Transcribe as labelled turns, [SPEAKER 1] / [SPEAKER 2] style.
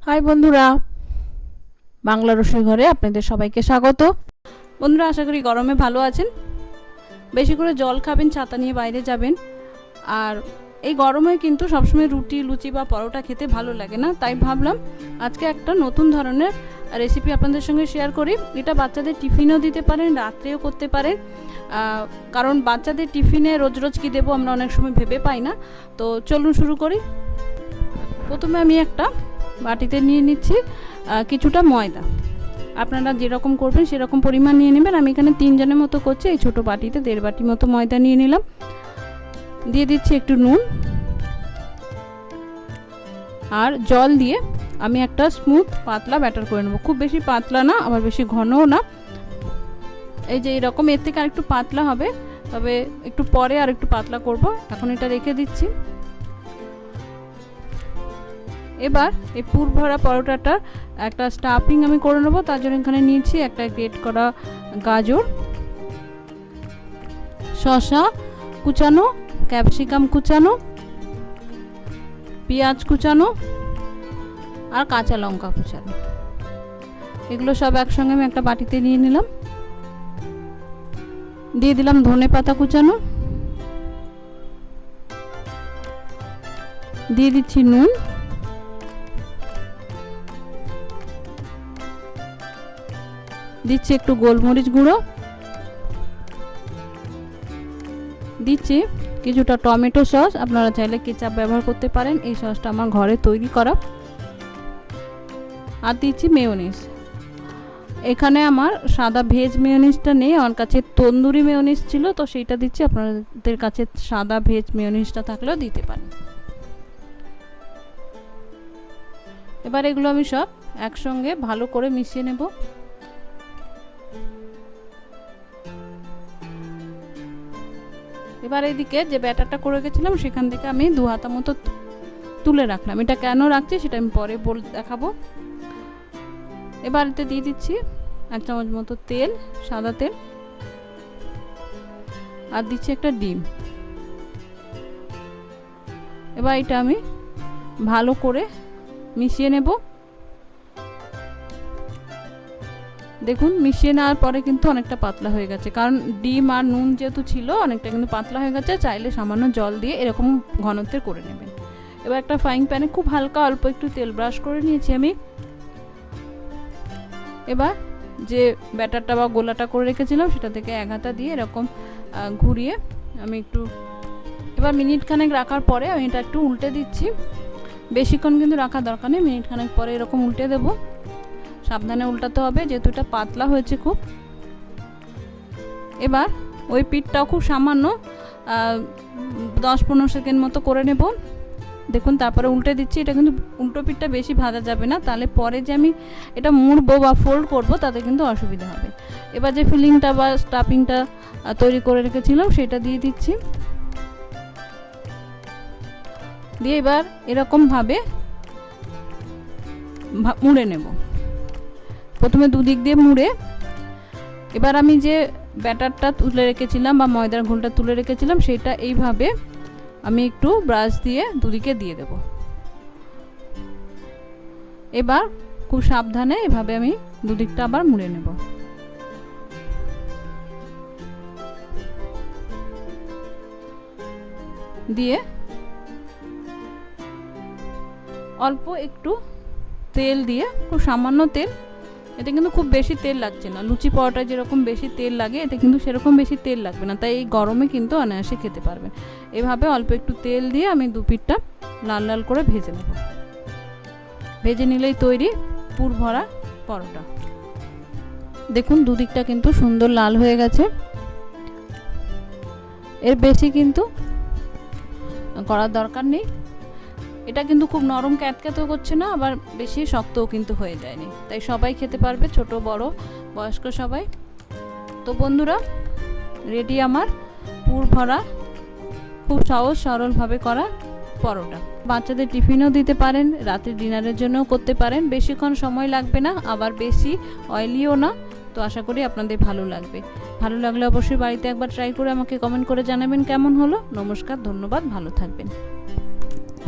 [SPEAKER 1] High বন্ধুরা, বাংলা রসোই ঘরে আপনাদের সবাইকে স্বাগত। বন্ধুরা, আশা করি গরমে ভালো আছেন। বেশি করে জল খাবেন, ছাতা নিয়ে বাইরে যাবেন। আর এই গরমে কিন্তু সবসময় রুটি, লুচি বা পরোটা খেতে ভালো লাগে না, তাই ভাবলাম আজকে একটা নতুন ধরনের রেসিপি আপনাদের সঙ্গে শেয়ার করি। এটা বাচ্চাদের টিফিনও দিতে পারেন, রাত্রেও করতে পারেন, কারণ বাচ্চাদের টিফিনে রোজ রোজ কী দেবো আমরা অনেক সময় ভেবে পাই না। তো চলুন শুরু করি। প্রথমে আমি একটা বাটিতে নিয়ে নিচ্ছি কিছুটা ময়দা। আপনারা যেরকম করবেন সেরকম পরিমাণ নিয়ে নেবেন। আমি এখানে 3 জনের মতো করছি। এই ছোটো বাটিতে 1.5 বাটি মতো ময়দা নিয়ে নিলাম। দিয়ে দিচ্ছি একটু নুন আর জল দিয়ে আমি একটা স্মুথ পাতলা ব্যাটার করে নেব। খুব বেশি পাতলা না, আবার বেশি ঘনও না। এই যে এরকম, এর থেকে আর একটু পাতলা হবে, তবে একটু পরে আর একটু পাতলা করব। এখন এটা রেখে দিচ্ছি। এবার এই পুর ভরা পরোটাটার একটা স্টাফিং আমি করে নেবো। তার জন্য এখানে নিয়েছি একটা গ্রেট করা গাজর, শসা কুচানো, ক্যাপসিকাম কুচানো, পেঁয়াজ কুচানো আর কাঁচা লঙ্কা কুচানো। এগুলো সব একসঙ্গে আমি একটা বাটিতে নিয়ে নিলাম। দিয়ে দিলাম ধনে পাতা কুচানো, দিয়ে দিচ্ছি নুন, দিচ্ছি একটু গোলমরিচ গুঁড়ো, দিচ্ছি কিছুটা টমেটো সস। আপনারা চাইলে কেচাপ ব্যবহার করতে পারেন, এই সসটা আমার ঘরে তৈরি করা। আর দিচ্ছি মেয়োনিজ। এখানে আমার সাদা ভেজ মেয়োনিজটা নেই, আমার কাছে তন্দুরি মেয়োনিজ ছিল, তো সেইটা দিচ্ছি। আপনাদের কাছে সাদা ভেজ মেয়োনিজটা থাকলেও দিতে পারেন। এবার এগুলো আমি সব একসঙ্গে ভালো করে মিশিয়ে নেব। এবার এইদিকে যে ব্যাটারটা করে রেখেছিলাম সেখান থেকে আমি 2 হাতা মতো তুলে রাখলাম। এটা কেন রাখছি সেটা আমি পরে দেখাবো। এবার এতে দিয়ে দিচ্ছি 1 চামচ মতো তেল, সাদা তেল, আর দিচ্ছি একটা ডিম। এবার এটা আমি ভালো করে মিশিয়ে নেব। দেখুন, মিশিয়ে নেওয়ার পরে কিন্তু অনেকটা পাতলা হয়ে গেছে, কারণ ডিম আর নুন যেহেতু ছিল অনেকটা কিন্তু পাতলা হয়ে গেছে। চাইলে সামান্য জল দিয়ে এরকম ঘনত্বের করে নেবেন। এবার একটা ফ্রাইং প্যানে খুব হালকা অল্প একটু তেল ব্রাশ করে নিয়েছি আমি। এবার যে ব্যাটারটা বা গোলাটা করে রেখেছিলাম সেটা থেকে 1 হাতা দিয়ে এরকম ঘুরিয়ে আমি একটু, এবার মিনিট খানেক রাখার পরে আমি এটা একটু উল্টে দিচ্ছি। বেশিক্ষণ কিন্তু রাখার দরকার নেই, মিনিট খানেক পরে এরকম উল্টে দেবো। সাবধানে উল্টাতে হবে যেহেতু এটা পাতলা হয়েছে খুব। এবার ওই পিঠটাও খুব সামান্য 10-15 সেকেন্ড মতো করে নেব। দেখুন, তারপরে উল্টে দিচ্ছি। এটা কিন্তু উল্টো পিঠটা বেশি ভাজা যাবে না, তাহলে পরে যে আমি এটা মুড়বো বা ফোল্ড করব তাতে কিন্তু অসুবিধা হবে। এবার যে ফিলিংটা বা স্টাফিংটা তৈরি করে রেখেছিলাম সেটা দিয়ে দিচ্ছি। দিয়ে এবার এরকমভাবে মুড়ে নেব। প্রথমে দুদিক দিয়ে মুড়ে, এবার আমি যে ব্যাটারটা তুলে রেখেছিলাম বা ময়দার ঘোলটা তুলে রেখেছিলাম সেটা এইভাবে আমি একটু ব্রাশ দিয়ে দুদিকে দিয়ে দেব। এবার খুব সাবধানে এভাবে আমি দুদিকটা আবার মুড়ে নেব। দিয়ে অল্প একটু তেল দিয়ে, খুব সামান্য তেল, এতে কিন্তু খুব বেশি তেল লাগছে না। লুচি পরোটায় যেরকম বেশি তেল লাগে এতে কিন্তু সেরকম বেশি তেল লাগবে না, তাই এই গরমে কিন্তু অনায়াসে খেতে পারবেন। এভাবে অল্প একটু তেল দিয়ে আমি 2 পিঠটা লাল লাল করে ভেজে নেব। ভেজে নিলেই তৈরি পুর ভরা পরোটা। দেখুন, দুদিকটা কিন্তু সুন্দর লাল হয়ে গেছে। এর বেশি কিন্তু করার দরকার নেই। এটা কিন্তু খুব নরম ক্যাতক্যাতেও করছে না, আবার বেশি শক্তও কিন্তু হয়ে যায়নি, তাই সবাই খেতে পারবে, ছোট বড় বয়স্ক সবাই। তো বন্ধুরা, রেডি আমার পুর ভরা খুব সহজ সরলভাবে করা পরোটা। বাচ্চাদের টিফিনও দিতে পারেন, রাতের ডিনারের জন্যও করতে পারেন। বেশিক্ষণ সময় লাগবে না, আবার বেশি অয়েলিও না। তো আশা করি আপনাদের ভালো লাগবে। ভালো লাগলে অবশ্যই বাড়িতে একবার ট্রাই করে আমাকে কমেন্ট করে জানাবেন কেমন হলো। নমস্কার, ধন্যবাদ, ভালো থাকবেন।